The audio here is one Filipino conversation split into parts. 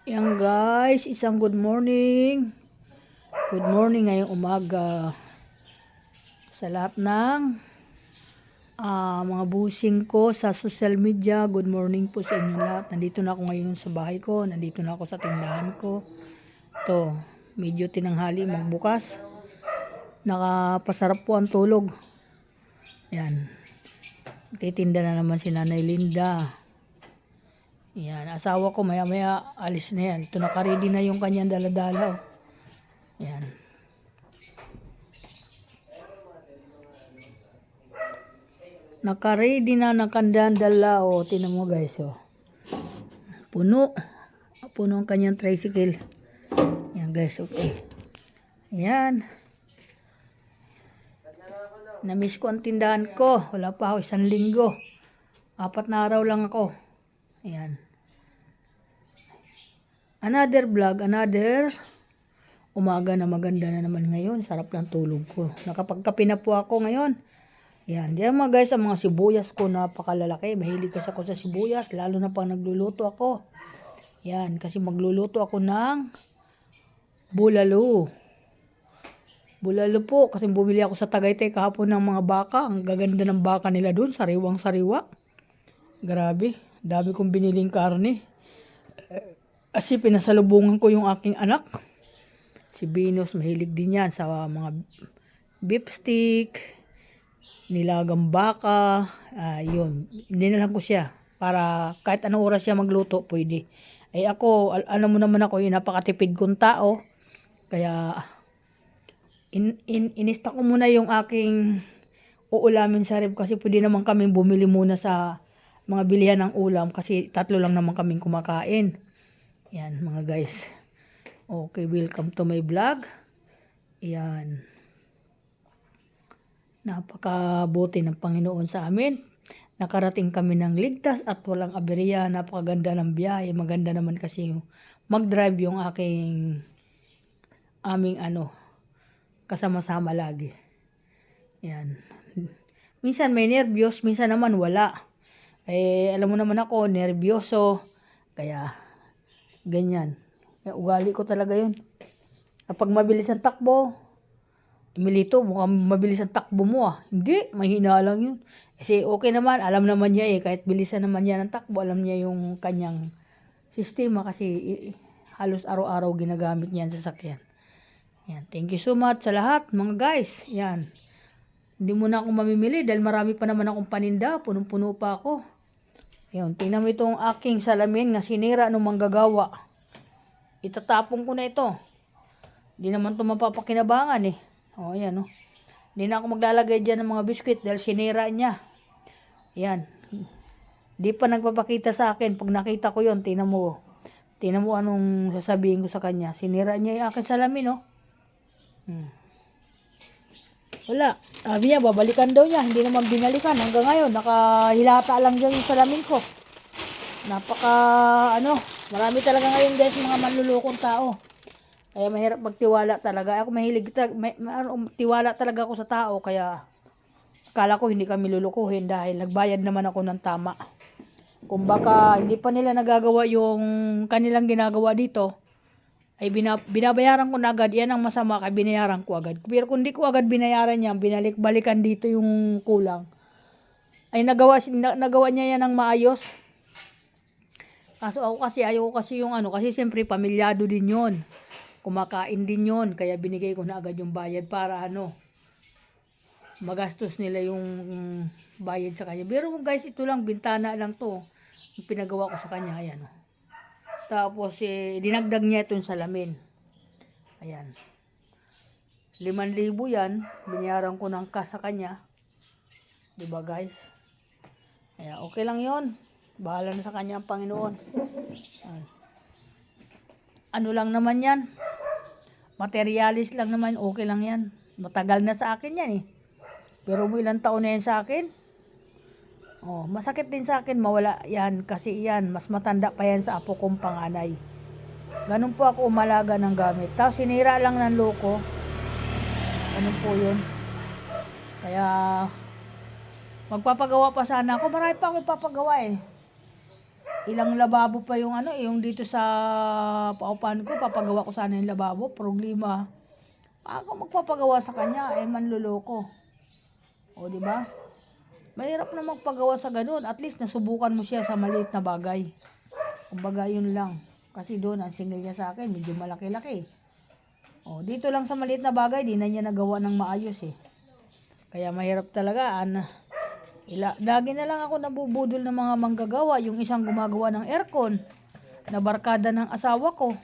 Yan guys, isang good morning. Good morning ngayong umaga sa lahat ng mga busing ko sa social media. Good morning po sa inyo lahat. Nandito na ako ngayon sa bahay ko. Nandito na ako sa tindahan ko. To, medyo tinanghali magbukas. Nakapasarap po ang tulog. Yan. Titinda na naman si Nanay Linda. Yan, asawa ko maya-maya alis na yan. Ito nakaready na yung kanyang daladala. Yan. Naka-ready na nakandandala. O, tinan mo guys. O. Puno. Puno ang kanyang tricycle. Yan guys. Okay. Yan. Namiss ko ang tindahan ko. Wala pa ako 1 linggo. 4 na araw lang ako. Yan. Another vlog. Another umaga na maganda na naman ngayon. Sarap ng tulog ko. Nakapagkape na po ako ngayon. Yan, diyan mga guys, ang mga sibuyas ko napakalalaki. Mahilig kasi ako sa sibuyas, lalo na pag nagluluto ako. Yan, kasi magluluto ako ng bulalo. Bulalo po, kasi bumili ako sa Tagaytay kahapon ng mga baka. Ang gaganda ng baka nila dun, sariwang-sariwa. Grabe, dami kong biniling karne. Kasi pinasalubungan ko yung aking anak. Si Venus, mahilig din yan sa mga beef stick, nilagang baka, yun. Dinalan ko siya para kahit anong oras siya magluto, pwede. Eh ako, alam mo naman ako, yung napakatipid kong tao. Kaya, inista ko muna yung aking uulamin sa ref kasi pwede naman kami bumili muna sa mga bilihan ng ulam kasi 3 lang naman kaming kumakain. Yan mga guys. Okay, welcome to my vlog. Yan. Napakabuti ng Panginoon sa amin. Nakarating kami ng ligtas at walang aberya. Napakaganda ng biyahe. Maganda naman kasi mag-drive yung aming kasama-sama lagi. Yan. Minsan may nervyos, minsan naman wala. Eh, alam mo naman ako, nervyoso. Kaya, ganyan. Ugali ko talaga yun. Kapag mabilis ang takbo, Emilito, mukhang mabilis ang takbo mo Hindi, mahina lang yun. Kasi okay naman, alam naman niya kahit bilisan naman niya ng takbo, alam niya yung kanyang sistema kasi halos araw-araw ginagamit niya sa sasakyan. Yan, thank you so much sa lahat mga guys. Yan. Hindi mo na ako mamimili dahil marami pa naman akong paninda, punong-puno pa ako. Yan, tingnan mo itong aking salamin na sinira ng manggagawa. Itatapon ko na ito. Hindi naman ito mapapakinabangan O, ayan Hindi na ako maglalagay dyan ng mga biskwit dahil sinira niya. Ayan. Di pa nagpapakita sa akin. Pag nakita ko yon, tingnan mo. Tingnan mo anong sasabihin ko sa kanya. Sinira niya yung aking salamin, Wala. Sabi niya, babalikan daw niya. Hindi naman binalikan. Hanggang ngayon, nakahilata lang dyan yung salamin ko. Marami talaga ngayon guys, mga manlulokong tao. Kaya mahirap magtiwala talaga. Ako mahilig, tiwala talaga ako sa tao. Kaya akala ko hindi kami lulukuhin dahil nagbayad naman ako ng tama. Kung baka hindi pa nila nagagawa yung kanilang ginagawa dito, ay binabayaran ko na agad. Yan ang masama, kaya binayaran ko agad. Pero kung di ko agad binayaran yan, binalik-balikan dito yung kulang, ay nagawa niya yan ng maayos. Kaso ako kasi, ayaw ko kasi yung kasi siyempre pamilyado din yon. Kumakain din yon, kaya binigay ko na agad yung bayad para magastos nila yung bayad sa kanya. Pero guys, ito lang, bintana lang to. Yung pinagawa ko sa kanya, ayan. Tapos, dinagdag niya itong salamin. Ayan. 5,000 yan, binayaran ko ng cash sa kanya. Diba guys? Ayan, okay lang yon. Bahala na sa kanya ang Panginoon. Ayan. Ano lang naman yan? Materialis lang naman, okay lang yan. Matagal na sa akin yan Pero ilang taon na yan sa akin. Masakit din sa akin mawala yan kasi yan, mas matanda pa yan sa apo kong panganay. Ganun po ako umalaga ng gamit. Tapos sinira lang ng loko. Ganun po yun. Kaya magpapagawa pa sana ako. Marami pa ako ipapagawa ilang lababo pa yung ano, yung dito sa paupahan ko, papagawa ko sana yung lababo. Problema, ako magpapagawa sa kanya, manluloko. O, di ba? Mahirap na magpagawa sa ganun. At least nasubukan mo siya sa maliit na bagay. Kumbaga yun lang. Kasi doon, ang singil niya sa akin, medyo malaki-laki. O, dito lang sa maliit na bagay, di na niya nagawa ng maayos eh. Kaya mahirap talaga. Lagi na lang ako nabubudol ng mga manggagawa. Yung isang gumagawa ng aircon, na barkada ng asawa ko.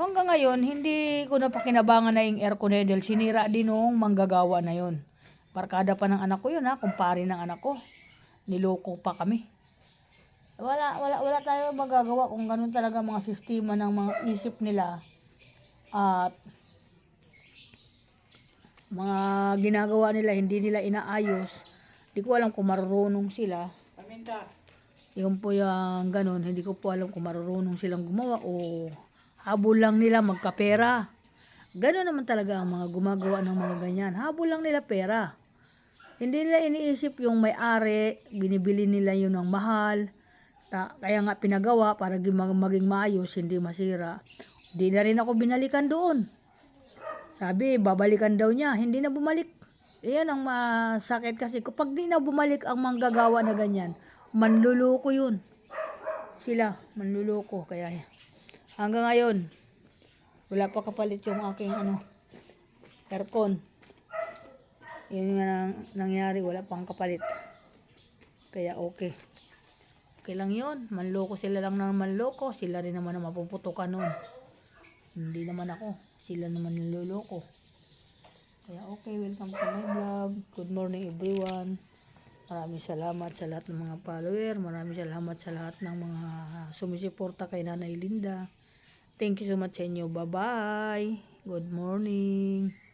Hanggang ngayon, hindi ko na pakinabangan na yung aircon na yun dahil sinira din nung manggagawa na yun. Barkada pa ng anak ko yun ha, kumpare ng anak ko. Niloko pa kami. Wala tayo magagawa kung ganun talaga mga sistema ng mga isip nila. At mga ginagawa nila, hindi nila inaayos. Hindi ko alam kung marunong sila. Yung po yung ganun, hindi ko po alam kung marunong silang gumawa o habol lang nila magkapera. Ganun naman talaga ang mga gumagawa ng mga ganyan. Habol lang nila pera. Hindi nila iniisip yung may-ari, binibili nila yun ng mahal. Kaya nga pinagawa para maging maayos, hindi masira. Hindi na rin ako binalikan doon. Sabi, babalikan daw niya. Hindi na bumalik. Iyan ang masakit kasi kapag di na bumalik ang manggagawa na ganyan, manluloko yun. Sila, manluloko. Kaya hanggang ngayon, wala pa kapalit yung aking aircon. Yun nga nangyari, wala pang kapalit. Kaya okay. Okay lang yun. Manloko sila lang na manloko. Sila rin naman na mapuputukan nun. Hindi naman ako. Sila naman niloloko. Kaya okay, welcome to my vlog. Good morning everyone. Maraming salamat sa lahat ng mga follower. Maraming salamat sa lahat ng mga sumisuporta kay Nanay Linda. Thank you so much sa inyo. Bye-bye. Good morning.